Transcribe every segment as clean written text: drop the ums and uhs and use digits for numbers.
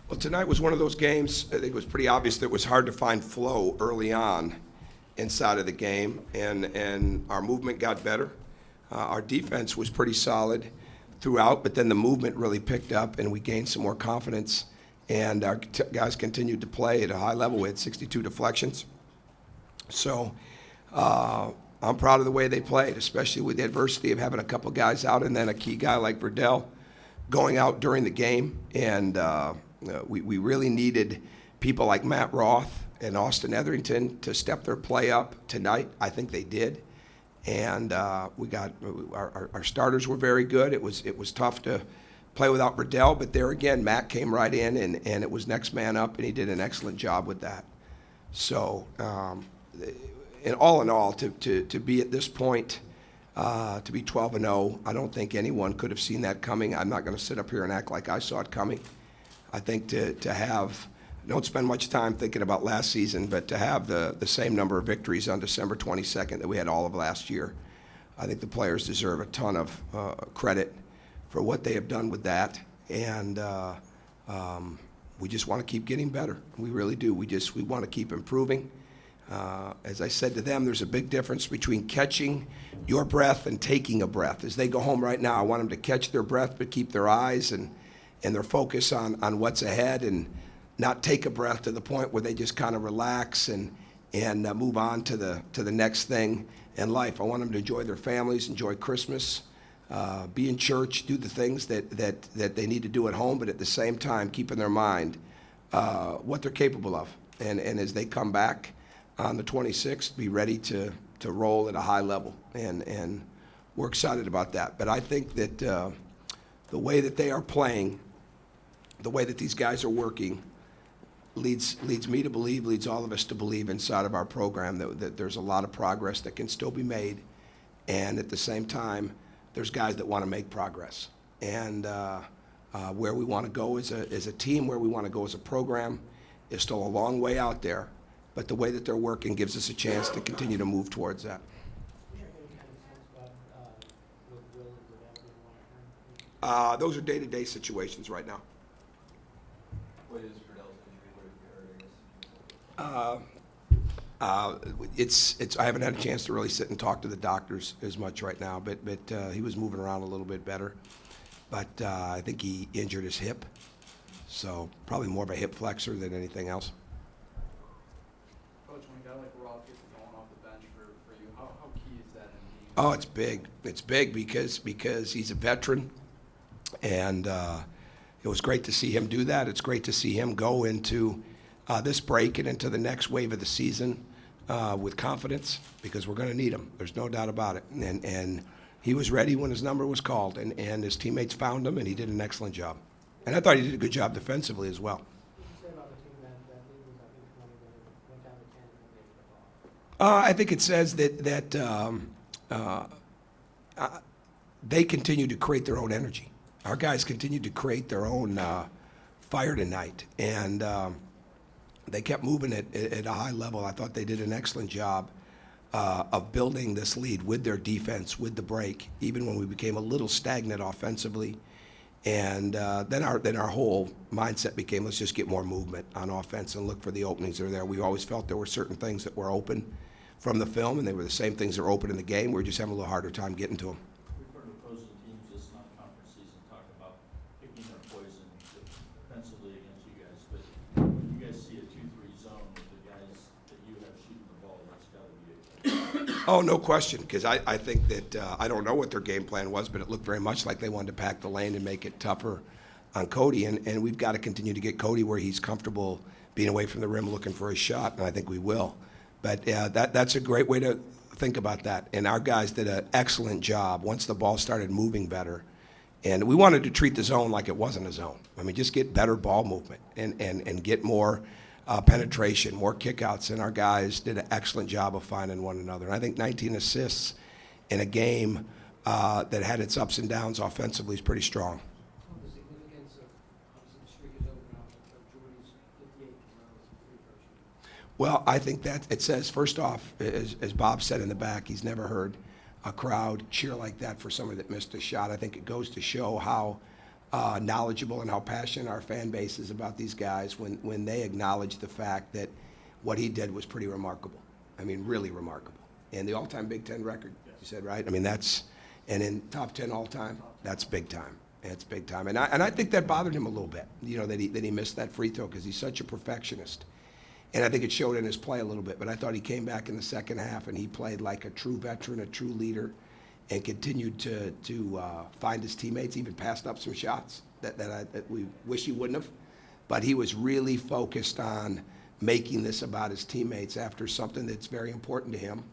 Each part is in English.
Well, tonight was one of those games, I think it was pretty obvious that it was hard to find flow early on inside of the game, and our movement got better. Our defense was pretty solid throughout, but then the movement really picked up, and we gained some more confidence, and our guys continued to play at a high level. We had 62 deflections. So I'm proud of the way they played, especially with the adversity of having a couple guys out and then a key guy like Verdell going out during the game. And we really needed people like Matt Roth and Austin Etherington to step their play up tonight. I think they did. And we got our starters were very good. It was tough to play without Verdell, but there again, Matt came right in, and it was next man up, and he did an excellent job with that. So, and all in all, to be at this point, to be 12-0, I don't think anyone could have seen that coming. I'm not going to sit up here and act like I saw it coming. I think to have, don't spend much time thinking about last season, but to have the same number of victories on December 22nd that we had all of last year, I think the players deserve a ton of credit for what they have done with that. And we just want to keep getting better. We really do. We want to keep improving. As I said to them, there's a big difference between catching your breath and taking a breath. As they go home right now, I want them to catch their breath but keep their eyes and their focus on what's ahead, and not take a breath to the point where they just kind of relax and move on to the next thing in life. I want them to enjoy their families, enjoy Christmas, be in church, do the things that they need to do at home, but at the same time keep in their mind what they're capable of. And as they come back on the 26th, be ready to roll at a high level. And we're excited about that. But I think that the way that they are playing, the way that these guys are working, leads me to believe, leads all of us to believe inside of our program that there's a lot of progress that can still be made. And at the same time, there's guys that want to make progress. And where we want to go as a team, where we want to go as a program, is still a long way out there. But the way that they're working gives us a chance to continue to move towards that. Those are day-to-day situations right now. What is Verdell's injury? I haven't had a chance to really sit and talk to the doctors as much right now, but he was moving around a little bit better. But I think he injured his hip, so probably more of a hip flexor than anything else. Coach, when a guy like Roth gets going off the bench for you, how key is that in being? Oh, it's big. It's big because he's a veteran, and it was great to see him do that. It's great to see him go into this break and into the next wave of the season with confidence, because we're going to need him. There's no doubt about it. And he was ready when his number was called, and his teammates found him, and he did an excellent job. And I thought he did a good job defensively as well. I think it says that they continue to create their own energy. Our guys continue to create their own fire tonight, and they kept moving at a high level. I thought they did an excellent job of building this lead with their defense, with the break, even when we became a little stagnant offensively. And then our whole mindset became, let's just get more movement on offense and look for the openings that are there. We always felt there were certain things that were open from the film, and they were the same things that were open in the game. We were just having a little harder time getting to them. We've heard opposing teams this non-conference season talk about picking their poison defensively against you guys, but when you guys see a 2-3 zone with the guys that you have shooting the ball, that's got to be a Oh, no question, because I think that I don't know what their game plan was, but it looked very much like they wanted to pack the lane and make it tougher on Cody, and we've got to continue to get Cody where he's comfortable being away from the rim looking for his shot, and I think we will. But that's a great way to think about that. And our guys did an excellent job once the ball started moving better. And we wanted to treat the zone like it wasn't a zone. I mean, just get better ball movement and get more penetration, more kickouts. And our guys did an excellent job of finding one another. And I think 19 assists in a game that had its ups and downs offensively is pretty strong. The significance of the streak is over now of Jordy's 58 free throw shooting. Well, I think that it says, first off, as Bob said in the back, he's never heard a crowd cheer like that for somebody that missed a shot. I think it goes to show how knowledgeable and how passionate our fan base is about these guys when they acknowledge the fact that what he did was pretty remarkable. I mean, really remarkable. And the all-time Big Ten record, you said, right? I mean, and in top 10 all-time, that's big time. It's big time. And I think that bothered him a little bit, that he missed that free throw because he's such a perfectionist. And I think it showed in his play a little bit. But I thought he came back in the second half and he played like a true veteran, a true leader, and continued to find his teammates, even passed up some shots that we wish he wouldn't have. But he was really focused on making this about his teammates after something that's very important to him,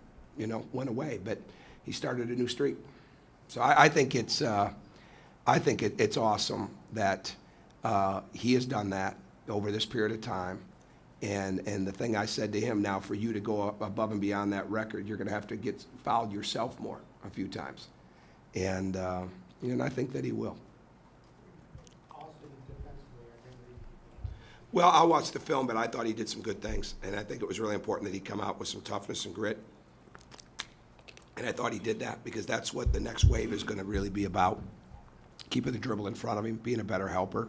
went away. But he started a new streak. So I think it's awesome that he has done that over this period of time. And the thing I said to him, now for you to go above and beyond that record, you're going to have to get fouled yourself more a few times. And I think that he will. Well, I watched the film, but I thought he did some good things. And I think it was really important that he come out with some toughness and grit. And I thought he did that because that's what the next wave is going to really be about. Keeping the dribble in front of him, being a better helper.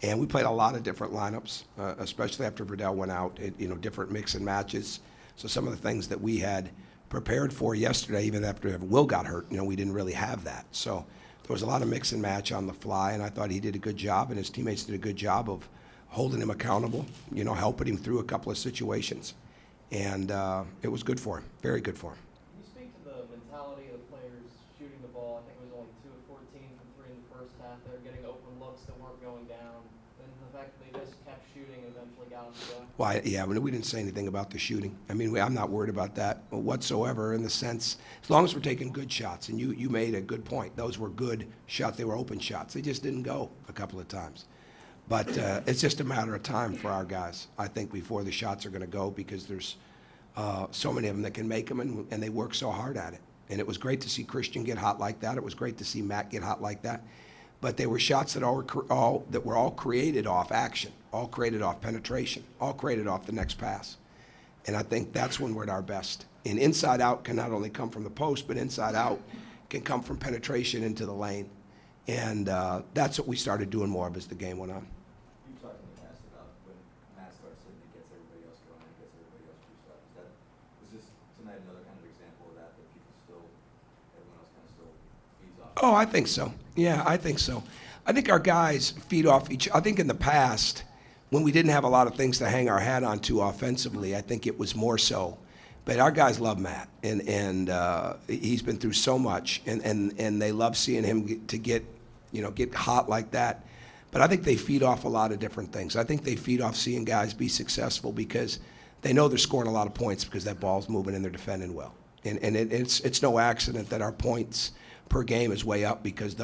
And we played a lot of different lineups, especially after Verdell went out, different mix and matches. So some of the things that we had prepared for yesterday, even after Will got hurt, we didn't really have that. So there was a lot of mix and match on the fly, and I thought he did a good job, and his teammates did a good job of holding him accountable, helping him through a couple of situations. And it was good for him, very good for him. Can you speak to the mentality of the players shooting the ball? I think it was only 2 of 14 from 3 in the first half. They were getting open looks that weren't going down. And the fact that they just kept shooting and eventually got them to go. Well, yeah, we didn't say anything about the shooting. I mean, I'm not worried about that whatsoever in the sense, as long as we're taking good shots. And you made a good point. Those were good shots. They were open shots. They just didn't go a couple of times. But it's just a matter of time for our guys, I think, before the shots are going to go because there's so many of them that can make them, and they work so hard at it. And it was great to see Christian get hot like that. It was great to see Matt get hot like that. But they were shots that were all created off action, all created off penetration, all created off the next pass. And I think that's when we're at our best. And inside out can not only come from the post, but inside out can come from penetration into the lane. And that's what we started doing more of as the game went on. You talked in the past about when Matt starts hitting, it gets everybody else going, it gets everybody else juiced up. Was this tonight another kind of example of that everyone else kind of still feeds off? Oh, I think so. Yeah, I think so. I think our guys feed off each. I think in the past, when we didn't have a lot of things to hang our hat on to offensively, I think it was more so. But our guys love Matt, and he's been through so much, and they love seeing him get hot like that. But I think they feed off a lot of different things. I think they feed off seeing guys be successful because they know they're scoring a lot of points because that ball's moving and they're defending well. And it's no accident that our points per game is way up because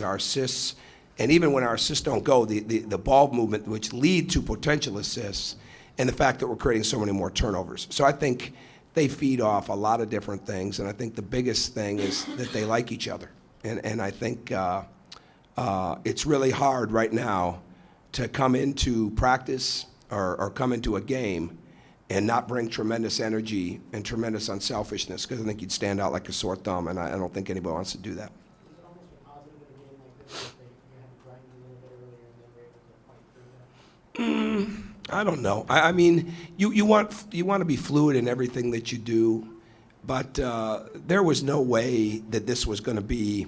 our assists, and even when our assists don't go, the ball movement, which lead to potential assists, and the fact that we're creating so many more turnovers. So I think they feed off a lot of different things, and I think the biggest thing is that they like each other. And I think it's really hard right now to come into practice or come into a game and not bring tremendous energy and tremendous unselfishness, because I think you'd stand out like a sore thumb, and I don't think anybody wants to do that. Is it almost a positive in a game like this that you had to grind a little bit earlier and then were able to fight through that? I don't know. I mean, you want to be fluid in everything that you do, but there was no way that this was going to be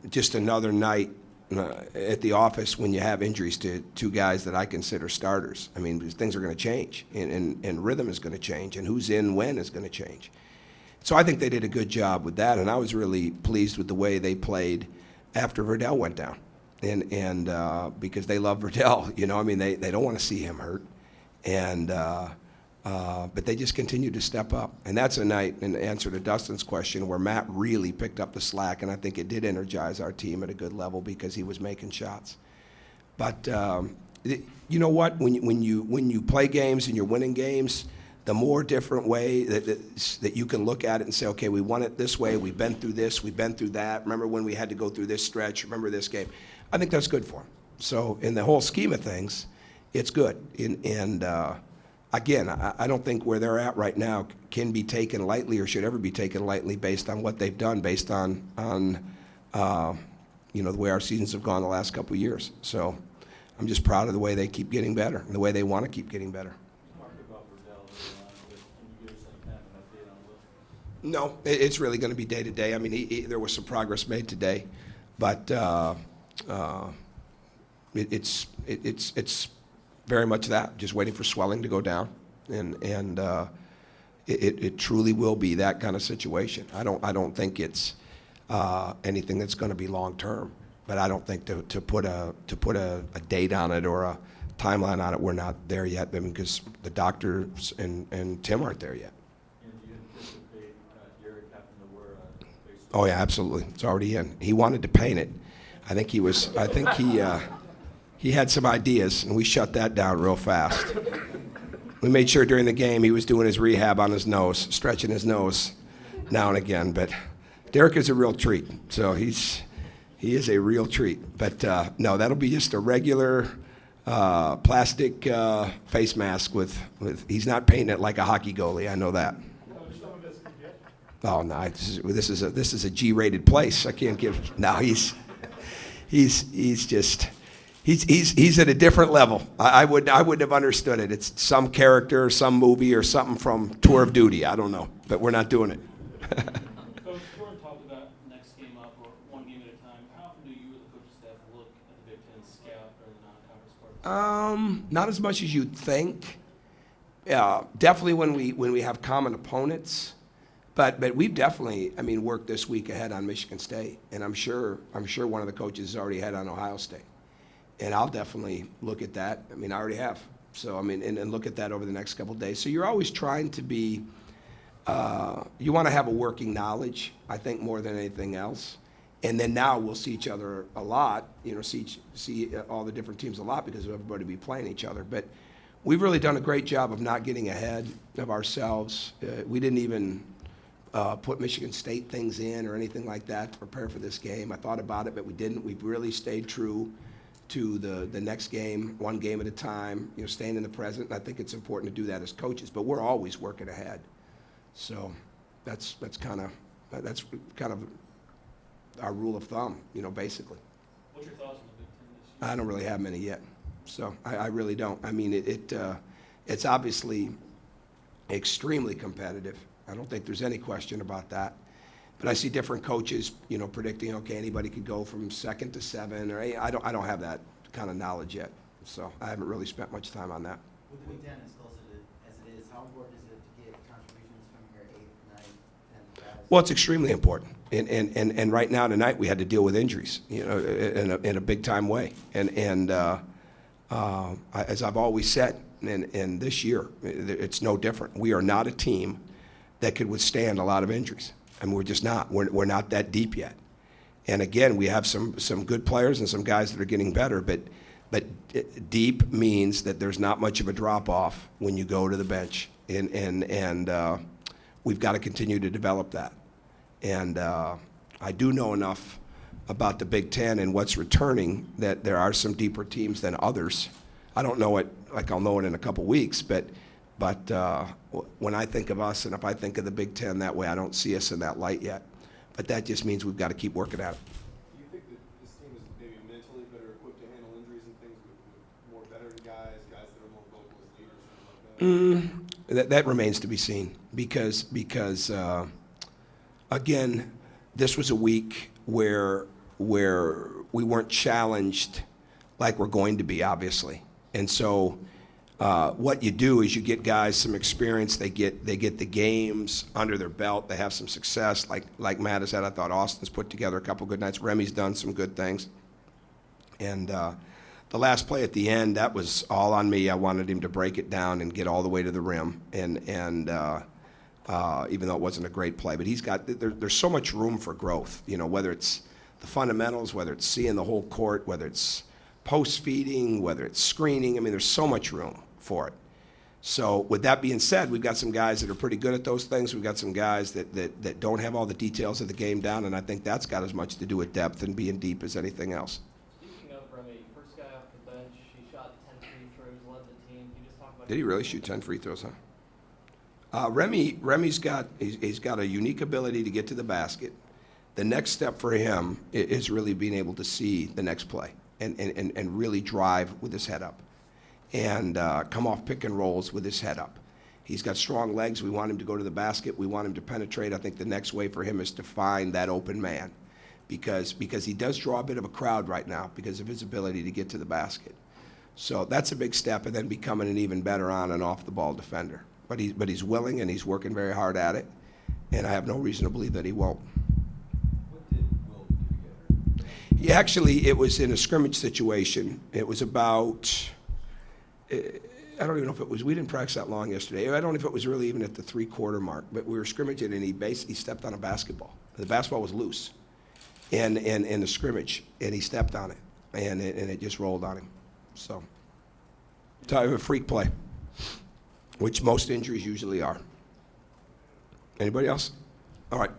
just another night at the office when you have injuries to 2 guys that I consider starters. I mean, things are going to change, and rhythm is going to change, and who's in when is going to change. So I think they did a good job with that, and I was really pleased with the way they played after Verdell went down. And because they love Verdell, I mean, they don't want to see him hurt, and but they just continue to step up. And that's a night, in answer to Dustin's question, where Matt really picked up the slack, and I think it did energize our team at a good level because he was making shots. But you know what? When you play games and you're winning games, the more different way that you can look at it and say, okay, we won it this way, we've been through this, we've been through that. Remember when we had to go through this stretch? Remember this game? I think that's good for them. So in the whole scheme of things, it's good. And again, I don't think where they're at right now can be taken lightly or should ever be taken lightly based on what they've done, based on the way our seasons have gone the last couple of years. So I'm just proud of the way they keep getting better and the way they want to keep getting better. You talked about Verdell earlier on, but can you give us any kind of an update on what? No, it's really going to be day to day. I mean, there was some progress made today, but it's very much that, just waiting for swelling to go down, and it truly will be that kind of situation. I don't think it's anything that's going to be long term, but I don't think to put a date on it or a timeline on it, we're not there yet. I mean, because the doctors and Tim aren't there yet. And do you anticipate Derek having to wear a face? Oh yeah, absolutely. It's already in. He wanted to paint it. I think he had some ideas, and we shut that down real fast. We made sure during the game he was doing his rehab on his nose, stretching his nose now and again. But Derek is a real treat. So he is a real treat. But no, that'll be just a regular plastic face mask with. He's not painting it like a hockey goalie. I know that. Oh no, this is a G-rated place. I can't give. No, he's at a different level. I wouldn't have understood it. It's some character, or some movie, or something from Tour of Duty. I don't know, but we're not doing it. Coach, Jordan talked about next game up or one game at a time. How often do you or the coaching staff look at the Big Ten scout or the non-conference part? Not as much as you'd think. Definitely when we have common opponents. But we've definitely, worked this week ahead on Michigan State, and I'm sure one of the coaches has already had on Ohio State, and I'll definitely look at that. I already have. So and look at that over the next couple of days. So you're always trying to be. You want to have a working knowledge, I think, more than anything else. And then now we'll see each other a lot. See all the different teams a lot because everybody will be playing each other. But we've really done a great job of not getting ahead of ourselves. We didn't even. Put Michigan State things in or anything like that to prepare for this game. I thought about it, but we didn't. We've really stayed true to the next game, one game at a time, staying in the present. And I think it's important to do that as coaches, but we're always working ahead. So that's kind of our rule of thumb, basically. What's your thoughts on the Big Ten this year? I don't really have many yet, so I really don't. It's obviously extremely competitive. I don't think there's any question about that. But I see different coaches, predicting, okay, anybody could go from 2nd to 7 or 8. I don't have that kind of knowledge yet, so I haven't really spent much time on that. With the Big Ten as close as it is, how important is it to get contributions from your 8th, 9th, 10th guys? Well, it's extremely important, and right now tonight we had to deal with injuries, in a big time way, and as I've always said, and this year it's no different. We are not a team that could withstand a lot of injuries. We're just not. We're not that deep yet. And again, we have some good players and some guys that are getting better, but deep means that there's not much of a drop-off when you go to the bench. And we've got to continue to develop that. And I do know enough about the Big Ten and what's returning that there are some deeper teams than others. I don't know it like I'll know it in a couple weeks, but when I think of us and if I think of the Big Ten that way, I don't see us in that light yet. But that just means we've got to keep working at it. Do you think that this team is maybe mentally better equipped to handle injuries and things with more veteran guys that are more vocal as leaders, something like that? That remains to be seen because again, this was a week where we weren't challenged like we're going to be, obviously. And so what you do is you get guys some experience. They get the games under their belt. They have some success. Like Matt has said, I thought Austin's put together a couple good nights. Remy's done some good things. And the last play at the end, that was all on me. I wanted him to break it down and get all the way to the rim. And even though it wasn't a great play, but there's so much room for growth. Whether it's the fundamentals, whether it's seeing the whole court, whether it's post feeding, whether it's screening. There's so much room for it. So with that being said, we've got some guys that are pretty good at those things. We've got some guys that don't have all the details of the game down, and I think that's got as much to do with depth and being deep as anything else. Speaking of Remy, first guy off the bench, he shot 10 free throws, led the team. Can you just talk about? Did he really shoot 10 free throws, huh? Remy's got a unique ability to get to the basket. The next step for him is really being able to see the next play and really drive with his head up and come off pick and rolls with his head up. He's got strong legs. We want him to go to the basket. We want him to penetrate. I think the next way for him is to find that open man because he does draw a bit of a crowd right now because of his ability to get to the basket. So that's a big step, and then becoming an even better on and off the ball defender. But he's willing and he's working very hard at it, and I have no reason to believe that he won't. What did Will do to get hurt? It was in a scrimmage situation. It was about, I don't even know if it was, we didn't practice that long yesterday. I don't know if it was really even at the 3-quarter mark, but we were scrimmaging and he basically stepped on a basketball. The basketball was loose in the scrimmage, and he stepped on it, and it just rolled on him. So, a freak play, which most injuries usually are. Anybody else? All right.